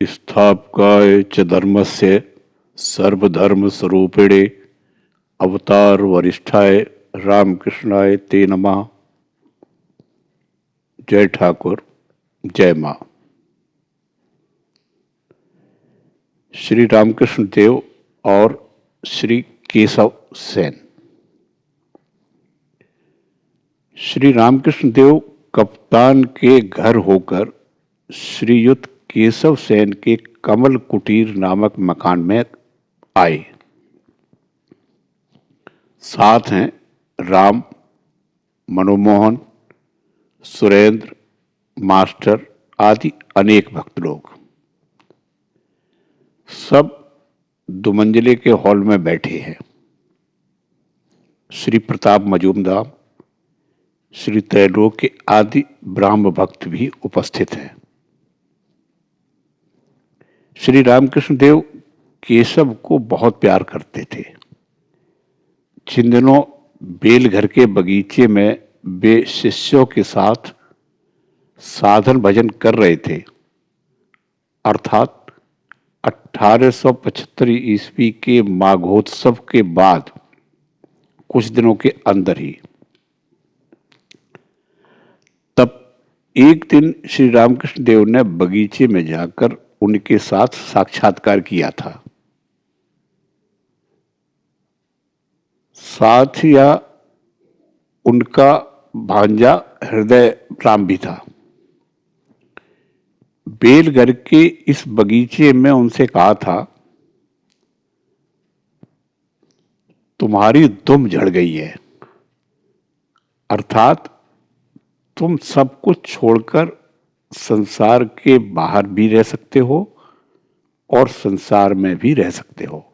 स्थापकाय च धर्मस्य सर्वधर्मस्वरूपिणे अवतार वरिष्ठाय रामकृष्णाय ते नमः। जय ठाकुर, जय माँ। श्री रामकृष्ण देव और श्री केशव सेन। श्री रामकृष्ण देव कप्तान के घर होकर श्रीयुत केशव सेन के कमल कुटीर नामक मकान में आए। साथ हैं राम, मनोमोहन, सुरेंद्र, मास्टर आदि अनेक भक्त लोग। सब दुमंजिले के हॉल में बैठे हैं। श्री प्रताप मजूमदार, श्री त्रैलोक्य आदि ब्राह्म भक्त भी उपस्थित हैं। श्री रामकृष्ण देव केशव को बहुत प्यार करते थे। जिन दिनों बेलघर के बगीचे में वे शिष्यों के साथ साधन भजन कर रहे थे, अर्थात 1875 ईस्वी के माघोत्सव के बाद कुछ दिनों के अंदर ही, तब एक दिन श्री रामकृष्ण देव ने बगीचे में जाकर उनके साथ साक्षात्कार किया था। साथ या उनका भांजा हृदय राम भी था। बेलघर के इस बगीचे में उनसे कहा था, तुम्हारी दुम झड़ गई है, अर्थात तुम सब कुछ छोड़कर संसार के बाहर भी रह सकते हो और संसार में भी रह सकते हो।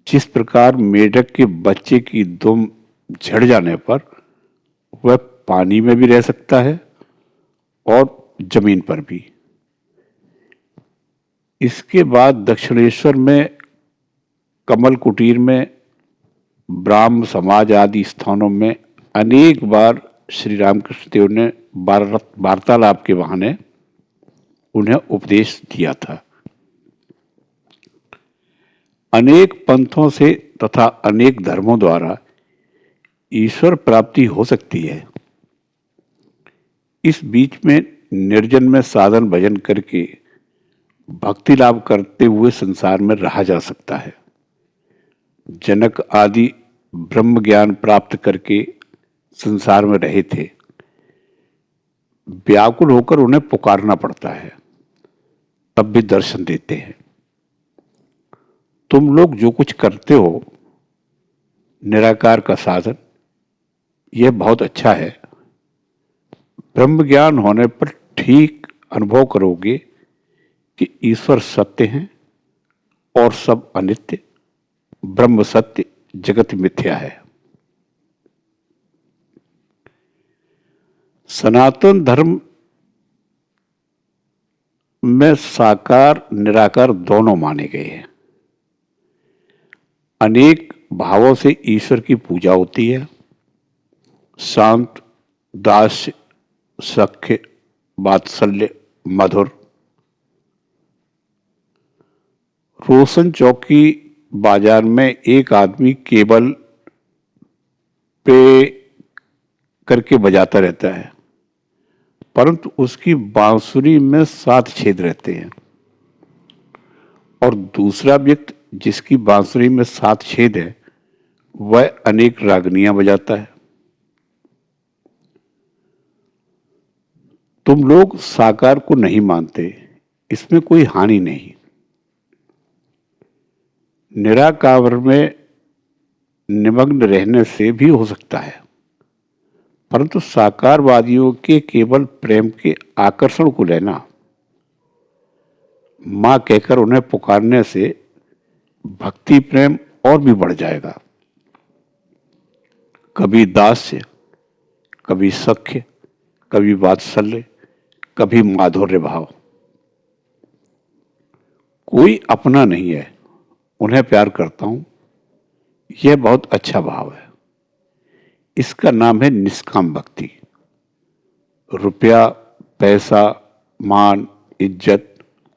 जिस प्रकार मेढक के बच्चे की दुम झड़ जाने पर वह पानी में भी रह सकता है और जमीन पर भी। इसके बाद दक्षिणेश्वर में कमल कुटीर में ब्राह्म समाज आदि स्थानों में अनेक बार श्री रामकृष्ण देव ने वार्तालाप के बहाने उन्हें उपदेश दिया था। अनेक पंथों से तथा अनेक धर्मों द्वारा ईश्वर प्राप्ति हो सकती है। इस बीच में निर्जन में साधन भजन करके भक्ति लाभ करते हुए संसार में रहा जा सकता है। जनक आदि ब्रह्म ज्ञान प्राप्त करके संसार में रहे थे। व्याकुल होकर उन्हें पुकारना पड़ता है, तब भी दर्शन देते हैं। तुम लोग जो कुछ करते हो निराकार का साधन, यह बहुत अच्छा है। ब्रह्म ज्ञान होने पर ठीक अनुभव करोगे कि ईश्वर सत्य हैं और सब अनित्य, ब्रह्म सत्य, जगत मिथ्या है। सनातन धर्म में साकार निराकार दोनों माने गए हैं। अनेक भावों से ईश्वर की पूजा होती है। शांत, दास्य, सख्य, वात्सल्य, मधुर। रोशन चौकी बाजार में एक आदमी केबल पे करके बजाता रहता है, परंतु उसकी बांसुरी में 7 छेद रहते हैं, और दूसरा व्यक्ति जिसकी बांसुरी में 7 छेद है वह अनेक रागनियां बजाता है। तुम लोग साकार को नहीं मानते, इसमें कोई हानि नहीं। निराकार में निमग्न रहने से भी हो सकता है, परंतु साकारवादियों के केवल प्रेम के आकर्षण को लेना, मां कहकर उन्हें पुकारने से भक्ति प्रेम और भी बढ़ जाएगा। कभी दास्य, कभी सख्य, कभी वात्सल्य, कभी माधुर्य भाव। कोई अपना नहीं है, उन्हें प्यार करता हूं, यह बहुत अच्छा भाव है। इसका नाम है निष्काम भक्ति। रुपया, पैसा, मान इज्जत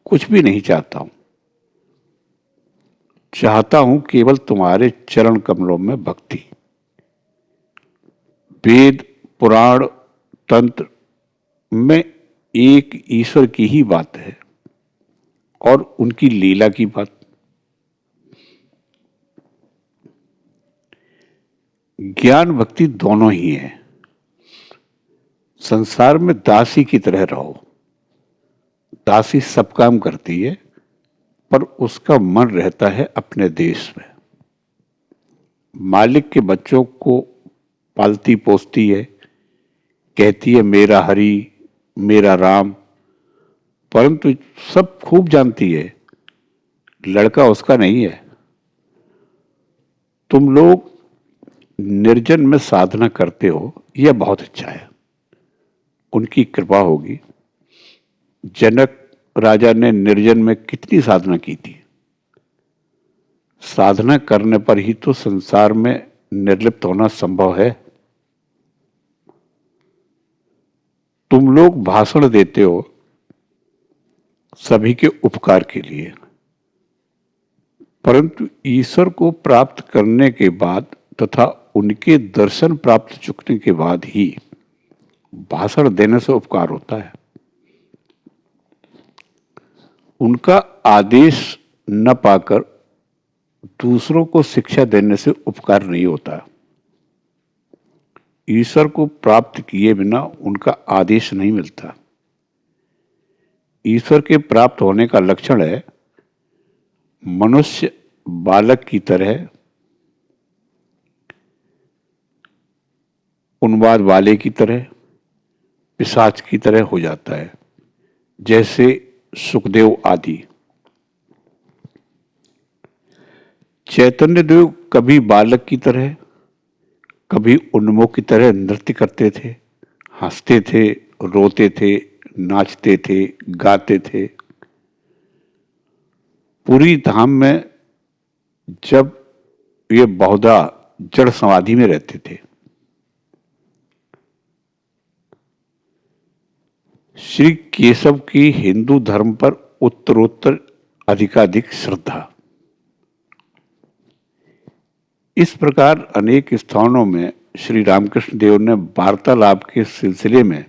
कुछ भी नहीं चाहता हूं। चाहता हूं केवल तुम्हारे चरण कमलों में भक्ति। वेद, पुराण, तंत्र में एक ईश्वर की ही बात है और उनकी लीला की बात। ज्ञान भक्ति दोनों ही है। संसार में दासी की तरह रहो। दासी सब काम करती है पर उसका मन रहता है अपने देश में। मालिक के बच्चों को पालती पोसती है, कहती है मेरा हरि, मेरा राम, परंतु सब खूब जानती है लड़का उसका नहीं है। तुम लोग निर्जन में साधना करते हो, यह बहुत अच्छा है, उनकी कृपा होगी। जनक राजा ने निर्जन में कितनी साधना की थी। साधना करने पर ही तो संसार में निर्लिप्त होना संभव है। तुम लोग भाषण देते हो सभी के उपकार के लिए, परंतु ईश्वर को प्राप्त करने के बाद तथा उनके दर्शन प्राप्त चुकने के बाद ही भाषण देने से उपकार होता है। उनका आदेश न पाकर दूसरों को शिक्षा देने से उपकार नहीं होता। ईश्वर को प्राप्त किए बिना उनका आदेश नहीं मिलता। ईश्वर के प्राप्त होने का लक्षण है मनुष्य बालक की तरह, उन्माद वाले की तरह, पिशाच की तरह हो जाता है, जैसे सुखदेव आदि। चैतन्य देव कभी बालक की तरह, कभी उन्मोह की तरह नृत्य करते थे, हंसते थे, रोते थे, नाचते थे, गाते थे। पूरी धाम में जब ये बहुधा जड़ समाधि में रहते थे। श्री केशव की हिंदू धर्म पर उत्तरोत्तर अधिकाधिक श्रद्धा। इस प्रकार अनेक स्थानों में श्री रामकृष्ण देव ने वार्तालाप के सिलसिले में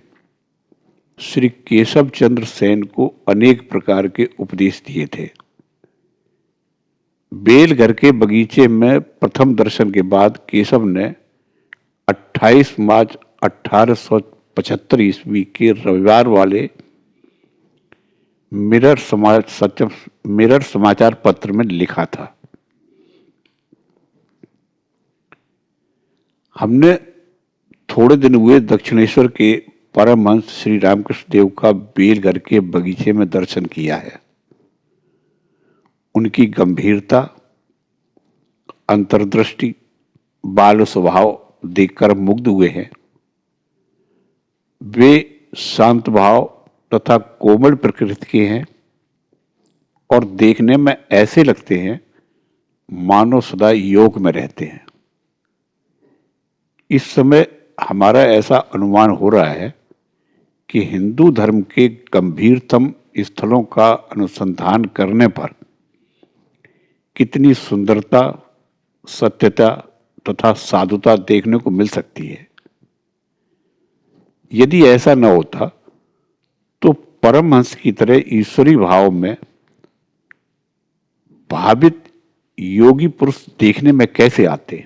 श्री केशव चंद्र सेन को अनेक प्रकार के उपदेश दिए थे। बेलघर के बगीचे में प्रथम दर्शन के बाद केशव ने 28 मार्च 1875 ईस्वी के रविवार वाले मिरर समाचार पत्र में लिखा था, हमने थोड़े दिन हुए दक्षिणेश्वर के परमहंस श्री रामकृष्ण देव का बेलघर के बगीचे में दर्शन किया है। उनकी गंभीरता, अंतर्दृष्टि, बाल स्वभाव देखकर मुग्ध हुए हैं। वे शांत भाव तथा कोमल प्रकृति के हैं और देखने में ऐसे लगते हैं मानो सदा योग में रहते हैं। इस समय हमारा ऐसा अनुमान हो रहा है कि हिंदू धर्म के गंभीरतम स्थलों का अनुसंधान करने पर कितनी सुंदरता, सत्यता तथा साधुता देखने को मिल सकती है। यदि ऐसा न होता तो परमहंस की तरह ईश्वरी भाव में भावित योगी पुरुष देखने में कैसे आते।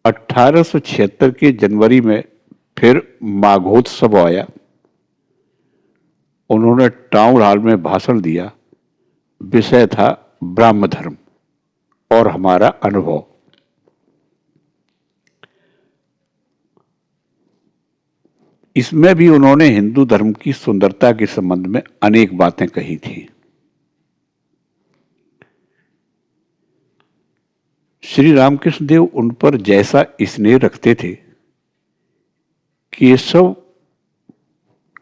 1876 के जनवरी में फिर माघोत्सव आया। उन्होंने टाउन हॉल में भाषण दिया। विषय था ब्राह्म धर्म और हमारा अनुभव। इसमें भी उन्होंने हिंदू धर्म की सुंदरता के संबंध में अनेक बातें कही थी। श्री रामकृष्ण देव उन पर जैसा स्नेह रखते थे, केशव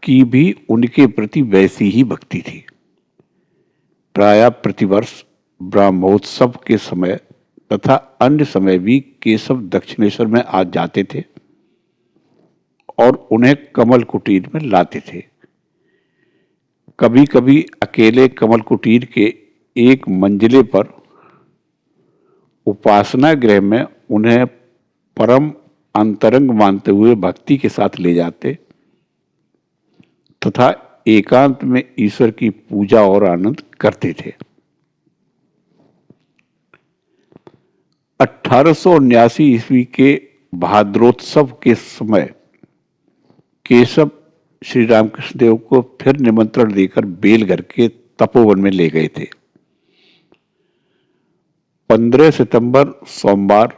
की भी उनके प्रति वैसी ही भक्ति थी। प्रायः प्रतिवर्ष ब्रह्मोत्सव के समय तथा अन्य समय भी केशव दक्षिणेश्वर में आ जाते थे और उन्हें कमल कुटीर में लाते थे। कभी कभी अकेले कमल कुटीर के एक मंजिले पर उपासना गृह में उन्हें परम अंतरंग मानते हुए भक्ति के साथ ले जाते तथा एकांत में ईश्वर की पूजा और आनंद करते थे। 1879 ईस्वी के भाद्रोत्सव के समय केशव श्री रामकृष्ण देव को फिर निमंत्रण देकर बेलघर के तपोवन में ले गए थे। 15 सितंबर सोमवार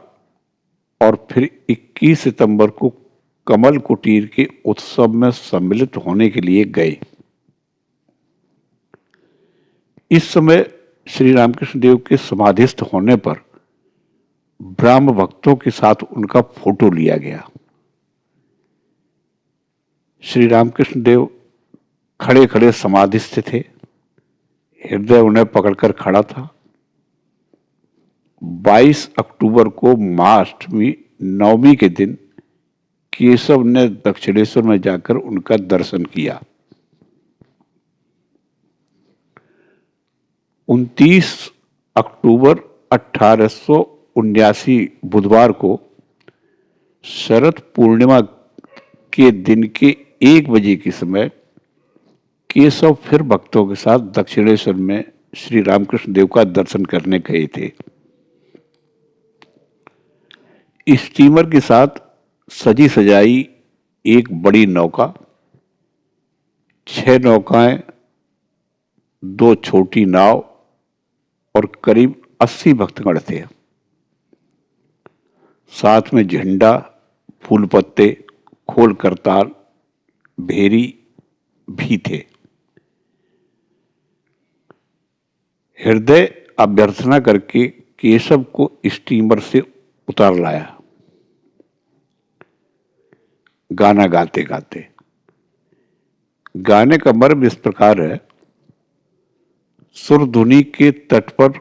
और फिर 21 सितंबर को कमल कुटीर के उत्सव में सम्मिलित होने के लिए गए। इस समय श्री रामकृष्ण देव के समाधिस्थ होने पर ब्राह्म भक्तों के साथ उनका फोटो लिया गया। श्री रामकृष्ण देव खड़े खड़े समाधिस्थ थे, हृदय उन्हें पकड़कर खड़ा था। 22 अक्टूबर को महाअष्टमी नवमी के दिन केशव ने दक्षिणेश्वर में जाकर उनका दर्शन किया। 29 अक्टूबर 1879 बुधवार को शरद पूर्णिमा के दिन के 1 बजे के समय केशव फिर भक्तों के साथ दक्षिणेश्वर में श्री रामकृष्ण देव का दर्शन करने गए थे। स्टीमर के साथ सजी सजाई एक बड़ी नौका, 6 नौकाएं, 2 छोटी नाव और करीब 80 भक्तगण थे। साथ में झंडा, फूल पत्ते, खोल करताल, भेरी भी थे। हृदय अभ्यर्थना करके केशव को स्टीमर से उतार लाया, गाना गाते गाते। गाने का मर्म इस प्रकार है: सुरधुनी के तट पर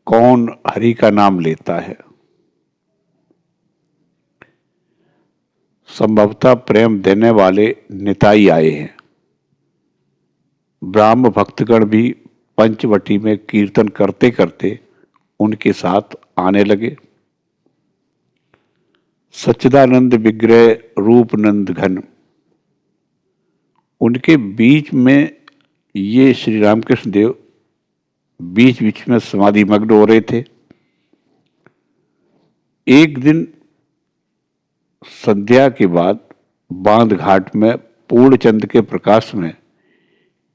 कौन हरि का नाम लेता है, संभवतः प्रेम देने वाले निताई आए हैं। ब्राह्म भक्तगण भी पंचवटी में कीर्तन करते करते उनके साथ आने लगे। सच्चिदानंद विग्रह रूपनंद घन, उनके बीच में ये श्री रामकृष्ण देव बीच बीच में समाधि मग्न हो रहे थे। एक दिन संध्या के बाद बांध घाट में पूर्णचंद के प्रकाश में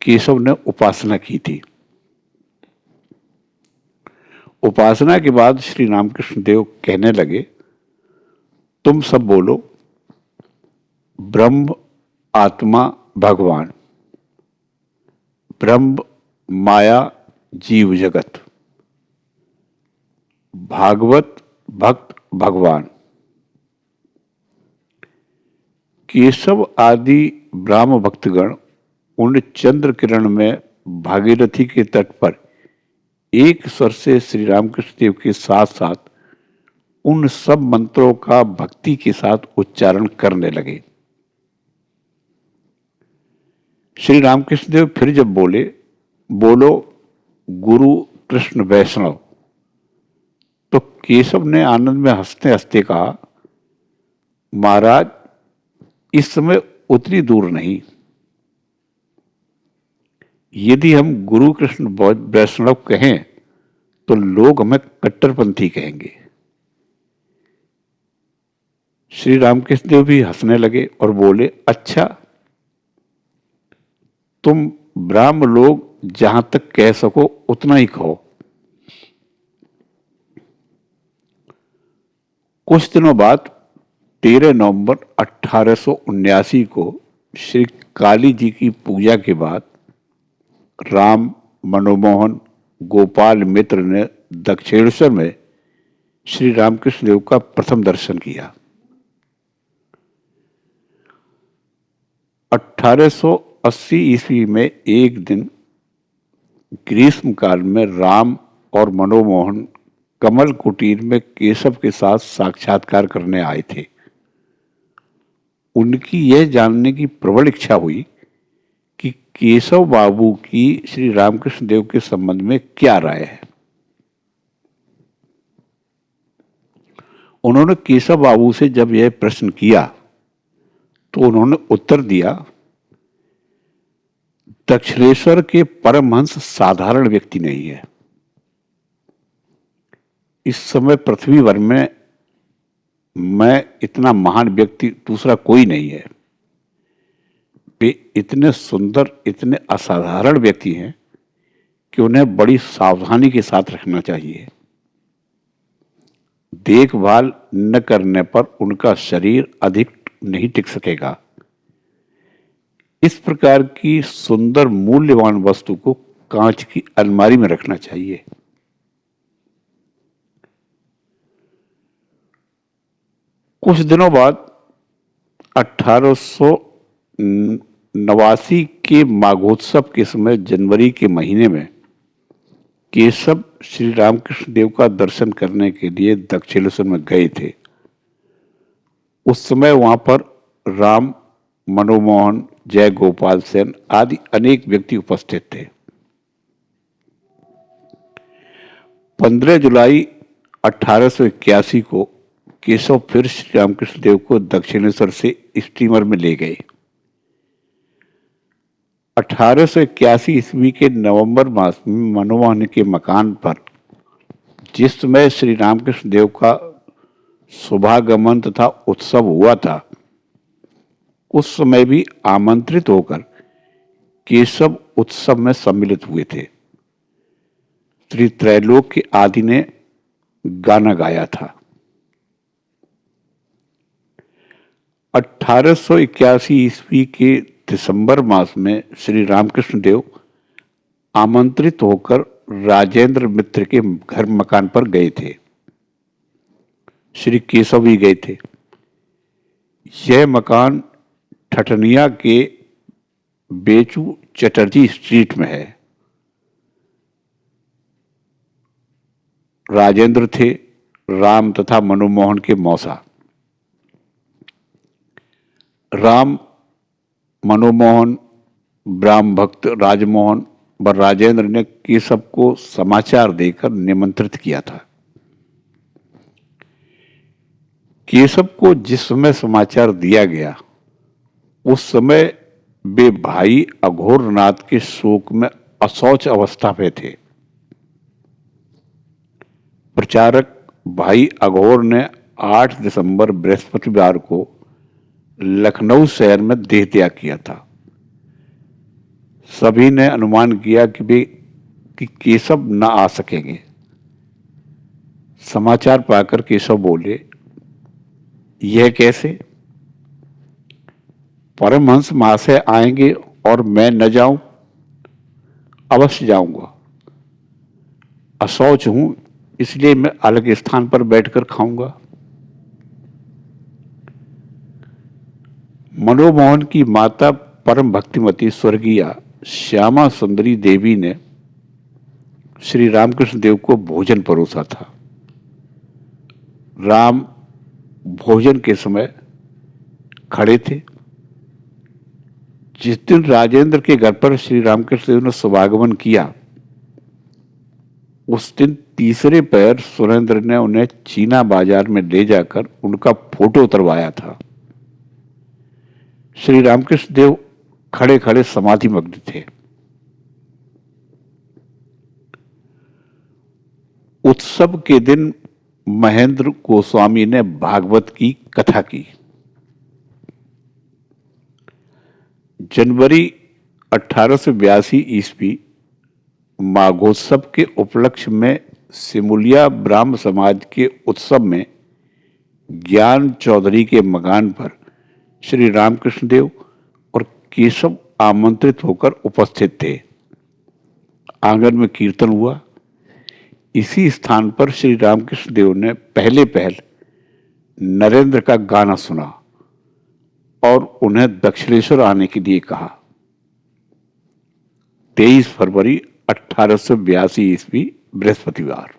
केशव ने उपासना की थी। उपासना के बाद श्री रामकृष्ण देव कहने लगे, तुम सब बोलो, ब्रह्म आत्मा भगवान, ब्रह्म माया जीव जगत, भागवत भक्त भगवान। केशव आदि ब्राह्म भक्तगण उन चंद्र किरण में भागीरथी के तट पर एक स्वर से श्री रामकृष्ण देव के साथ साथ उन सब मंत्रों का भक्ति के साथ उच्चारण करने लगे। श्री रामकृष्ण देव फिर जब बोले, बोलो गुरु कृष्ण वैष्णव, तो केशव ने आनंद में हंसते हंसते कहा, महाराज इस समय उतनी दूर नहीं। यदि हम गुरु कृष्ण वैष्णव कहें तो लोग हमें कट्टरपंथी कहेंगे। श्री रामकृष्ण देव भी हंसने लगे और बोले, अच्छा, तुम ब्राह्म लोग जहां तक कह सको उतना ही कहो। कुछ दिनों बाद 13 नवंबर 1879 को श्री काली जी की पूजा के बाद राम, मनोमोहन, गोपाल मित्र ने दक्षिणेश्वर में श्री रामकृष्ण देव का प्रथम दर्शन किया। 1880 ईस्वी में एक दिन ग्रीष्म काल में राम और मनोमोहन कमल कुटीर में केशव के साथ साक्षात्कार करने आए थे। उनकी यह जानने की प्रबल इच्छा हुई कि केशव बाबू की श्री रामकृष्ण देव के संबंध में क्या राय है। उन्होंने केशव बाबू से जब यह प्रश्न किया तो उन्होंने उत्तर दिया, दक्षिणेश्वर के परमहंस साधारण व्यक्ति नहीं है। इस समय पृथ्वी भर में मैं इतना महान व्यक्ति दूसरा कोई नहीं है। वे इतने सुंदर, इतने असाधारण व्यक्ति हैं कि उन्हें बड़ी सावधानी के साथ रखना चाहिए। देखभाल न करने पर उनका शरीर अधिक नहीं टिक सकेगा। इस प्रकार की सुंदर मूल्यवान वस्तु को कांच की अलमारी में रखना चाहिए। कुछ दिनों बाद 1889 के माघोत्सव के समय जनवरी के महीने में केशव श्री रामकृष्ण देव का दर्शन करने के लिए दक्षिणेश्वर में गए थे। उस समय वहां पर राम, मनोमोहन, जय गोपाल सेन आदि अनेक व्यक्ति उपस्थित थे। 15 जुलाई 1881 को केशव फिर श्री रामकृष्ण देव को दक्षिणेश्वर से स्टीमर में ले गए। 1881 ईस्वी के नवंबर मास में मनोमोहन के मकान पर जिस समय श्री रामकृष्ण देव का शुभागमन तथा उत्सव हुआ था, उस समय भी आमंत्रित होकर केशव उत्सव में सम्मिलित हुए थे। श्री त्रैलोक के आदि ने गाना गाया था। 1881 ईस्वी के दिसंबर मास में श्री रामकृष्ण देव आमंत्रित होकर राजेंद्र मित्र के घर मकान पर गए थे। श्री केशव भी गए थे। यह मकान ठठनिया के बेचू चटर्जी स्ट्रीट में है। राजेंद्र थे राम तथा मनोमोहन के मौसा। राम, मनोमोहन, ब्राह्म भक्त राजमोहन व राजेंद्र ने केशव को समाचार देकर निमंत्रित किया था। केशव को जिस समय समाचार दिया गया उस समय वे भाई अघोरनाथ के शोक में अशौच अवस्था में थे। प्रचारक भाई अघोर ने 8 दिसंबर बृहस्पतिवार को लखनऊ शहर में देह त्याग किया था। सभी ने अनुमान किया कि केशव न आ सकेंगे। समाचार पाकर केशव बोले, यह कैसे? परमहंस महाशय आएंगे और मैं न जाऊं? अवश्य जाऊंगा। अशौच हूं, इसलिए मैं अलग स्थान पर बैठकर खाऊंगा। मनोमोहन की माता परम भक्तिमती स्वर्गीय श्यामा सुंदरी देवी ने श्री रामकृष्ण देव को भोजन परोसा था। राम भोजन के समय खड़े थे। जिस दिन राजेंद्र के घर पर श्री रामकृष्ण देव ने शुभागमन किया, उस दिन तीसरे पैर सुरेंद्र ने उन्हें चीना बाजार में ले जाकर उनका फोटो उतरवाया था। श्री रामकृष्ण देव खड़े खड़े समाधि मग्न थे। उत्सव के दिन महेंद्र गोस्वामी ने भागवत की कथा की। जनवरी 1882 ईस्वी माघोत्सव के उपलक्ष्य में सिमुलिया ब्राह्म समाज के उत्सव में ज्ञान चौधरी के मकान पर श्री रामकृष्ण देव और केशव आमंत्रित होकर उपस्थित थे। आंगन में कीर्तन हुआ। इसी स्थान पर श्री रामकृष्ण देव ने पहल नरेंद्र का गाना सुना और उन्हें दक्षिणेश्वर आने के लिए कहा। 23 फरवरी 1882 ईस्वी बृहस्पतिवार।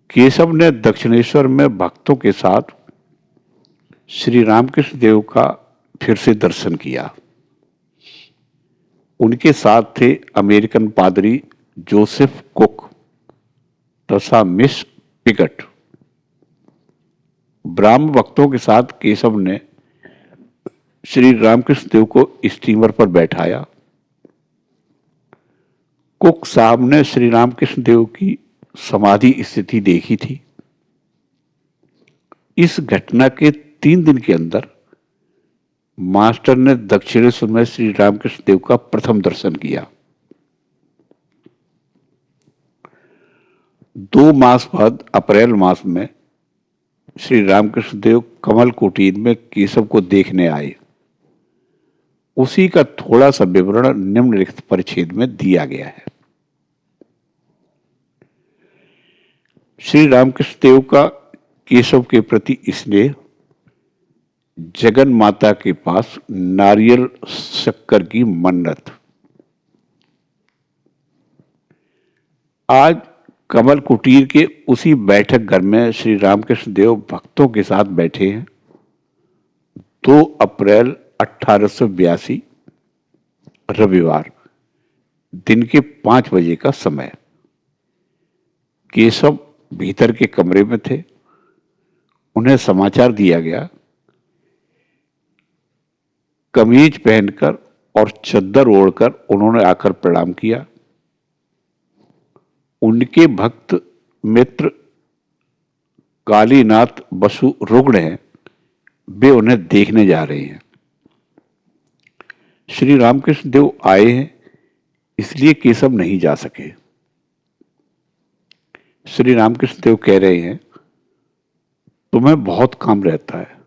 केशव ने दक्षिणेश्वर में भक्तों के साथ श्री रामकृष्ण देव का फिर से दर्शन किया। उनके साथ थे अमेरिकन पादरी जोसेफ कुक तथा मिस पिकट। ब्राह्म भक्तों के साथ केशव ने श्री रामकृष्ण देव को स्टीमर पर बैठाया। कुक साहब ने श्री रामकृष्ण देव की समाधि स्थिति देखी थी। इस घटना के 3 दिन के अंदर मास्टर ने दक्षिणेश्वर में श्री रामकृष्ण देव का प्रथम दर्शन किया। 2 मास बाद अप्रैल मास में श्री रामकृष्ण देव कमल कुटीर में केशव को देखने आए। उसी का थोड़ा सा विवरण निम्नलिखित परिच्छेद में दिया गया है। श्री रामकृष्ण देव का केशव के प्रति स्नेह जगन माता के पास नारियल शक्कर की मन्नत। आज कमल कुटीर के उसी बैठक घर में श्री रामकृष्ण देव भक्तों के साथ बैठे हैं। 2 अप्रैल 1882 रविवार दिन के 5 बजे का समय। केशव भीतर के कमरे में थे। उन्हें समाचार दिया गया। कमीज पहनकर और चद्दर ओढ़कर उन्होंने आकर प्रणाम किया। उनके भक्त मित्र कालीनाथ बसु रुग्ण हैं, वे उन्हें देखने जा रहे हैं। श्री रामकृष्ण देव आए हैं, इसलिए केशव नहीं जा सके। श्री रामकृष्ण देव कह रहे हैं, तुम्हें बहुत काम रहता है,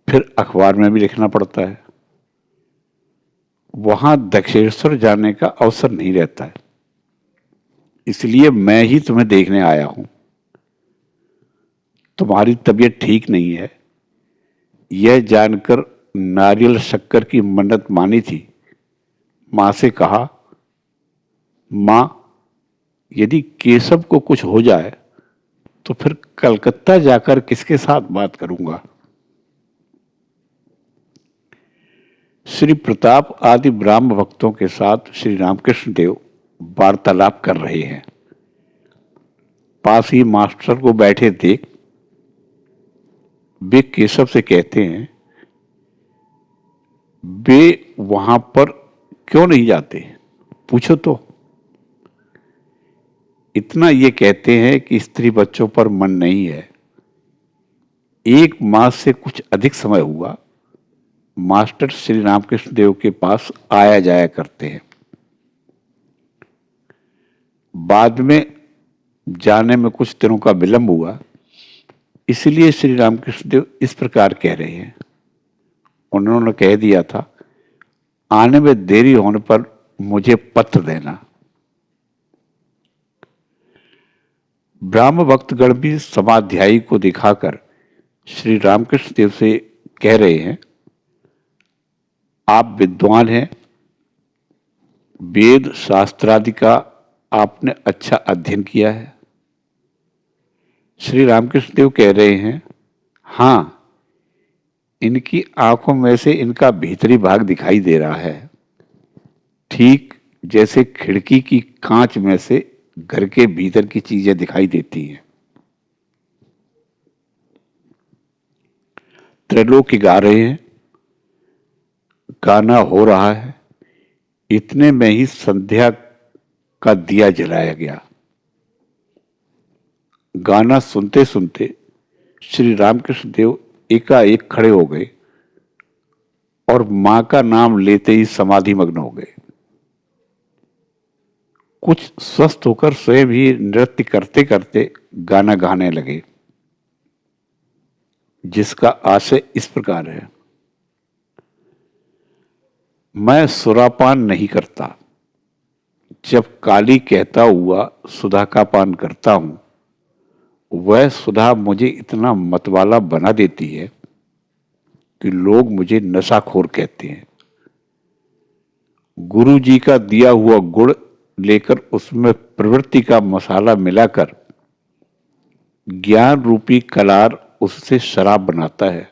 फिर अखबार में भी लिखना पड़ता है, वहां दक्षिणेश्वर जाने का अवसर नहीं रहता है, इसलिए मैं ही तुम्हें देखने आया हूं। तुम्हारी तबीयत ठीक नहीं है, यह जानकर नारियल शक्कर की मन्नत मानी थी। मां से कहा, मां, यदि केशव को कुछ हो जाए तो फिर कलकत्ता जाकर किसके साथ बात करूंगा। श्री प्रताप आदि ब्राह्म भक्तों के साथ श्री रामकृष्ण देव वार्तालाप कर रहे हैं। पास ही मास्टर को बैठे देख वे केशव से कहते हैं, वे वहां पर क्यों नहीं जाते, पूछो तो। इतना ये कहते हैं कि स्त्री बच्चों पर मन नहीं है। 1 मास से कुछ अधिक समय हुआ मास्टर श्री रामकृष्ण देव के पास आया जाया करते हैं। बाद में जाने में कुछ दिनों का विलंब हुआ, इसलिए श्री रामकृष्ण देव इस प्रकार कह रहे हैं। उन्होंने कह दिया था, आने में देरी होने पर मुझे पत्र देना। ब्राह्म भक्तगण भी समाध्यायी को दिखाकर श्री रामकृष्ण देव से कह रहे हैं, आप विद्वान हैं, वेद शास्त्रादि का आपने अच्छा अध्ययन किया है। श्री रामकृष्ण देव कह रहे हैं, हां, इनकी आंखों में से इनका भीतरी भाग दिखाई दे रहा है, ठीक जैसे खिड़की की कांच में से घर के भीतर की चीजें दिखाई देती हैं। त्रैलोक्य गा रहे हैं, गाना हो रहा है, इतने में ही संध्या का दिया जलाया गया। गाना सुनते सुनते श्री रामकृष्ण देव एकाएक खड़े हो गए और मां का नाम लेते ही समाधि मग्न हो गए। कुछ स्वस्थ होकर स्वयं ही नृत्य करते करते गाना गाने लगे, जिसका आशय इस प्रकार है, मैं सुरापान नहीं करता, जब काली कहता हुआ सुधा का पान करता हूं, वह सुधा मुझे इतना मतवाला बना देती है कि लोग मुझे नशाखोर कहते हैं। गुरु जी का दिया हुआ गुड़ लेकर उसमें प्रवृत्ति का मसाला मिलाकर ज्ञान रूपी कलार उससे शराब बनाता है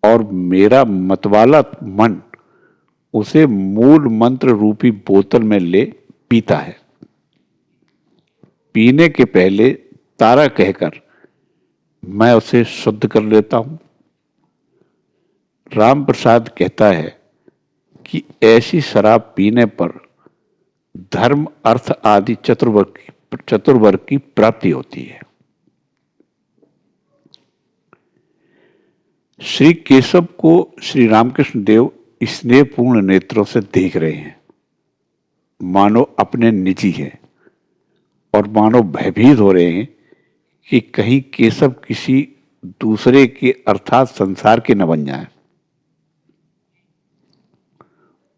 और मेरा मतवाला मन उसे मूल मंत्र रूपी बोतल में ले पीता है। पीने के पहले तारा कहकर मैं उसे शुद्ध कर लेता हूं। राम प्रसाद कहता है कि ऐसी शराब पीने पर धर्म अर्थ आदि चतुर्वर्ग की प्राप्ति होती है। श्री केशव को श्री रामकृष्ण देव स्नेहपूर्ण नेत्रों से देख रहे हैं, मानो अपने निजी हैं, और मानो भयभीत हो रहे हैं कि कहीं केशव किसी दूसरे के अर्थात संसार के न बन जाए।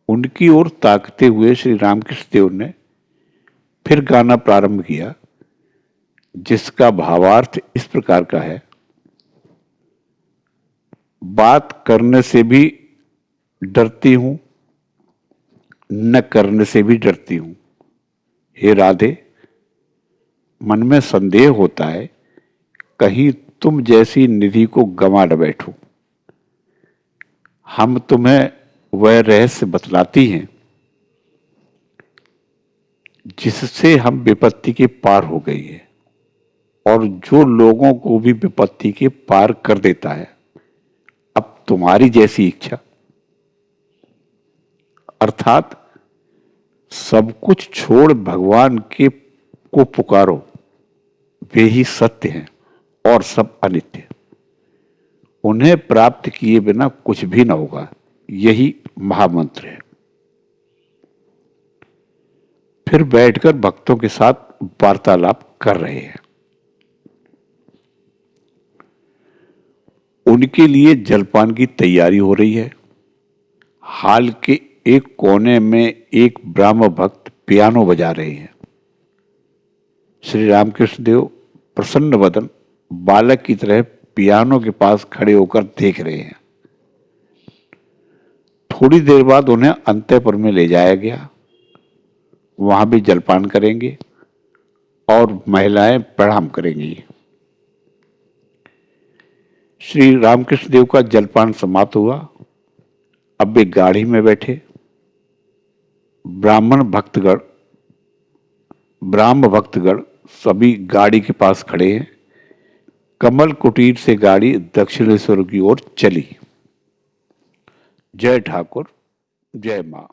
उनकी ओर ताकते हुए श्री रामकृष्ण देव ने फिर गाना प्रारंभ किया, जिसका भावार्थ इस प्रकार का है। बात करने से भी डरती हूं, न करने से भी डरती हूं। हे राधे, मन में संदेह होता है कहीं तुम जैसी निधि को गंवा न बैठो। हम तुम्हें वह रहस्य बतलाती हैं जिससे हम विपत्ति के पार हो गई है, और जो लोगों को भी विपत्ति के पार कर देता है। अब तुम्हारी जैसी इच्छा, अर्थात सब कुछ छोड़ भगवान के को पुकारो, वे ही सत्य हैं और सब अनित्य। उन्हें प्राप्त किए बिना कुछ भी न होगा, यही महामंत्र है। फिर बैठकर भक्तों के साथ वार्तालाप कर रहे हैं। उनके लिए जलपान की तैयारी हो रही है। हाल के एक कोने में एक ब्राह्म भक्त पियानो बजा रहे हैं। श्री रामकृष्ण देव प्रसन्न वदन बालक की तरह पियानो के पास खड़े होकर देख रहे हैं। थोड़ी देर बाद उन्हें अंतःपुर में ले जाया गया। वहां भी जलपान करेंगे और महिलाएं प्रणाम करेंगी। श्री रामकृष्ण देव का जलपान समाप्त हुआ। अब वे गाड़ी में बैठे। ब्राह्म भक्तगण सभी गाड़ी के पास खड़े हैं। कमल कुटीर से गाड़ी दक्षिणेश्वर की ओर चली। जय ठाकुर, जय मां।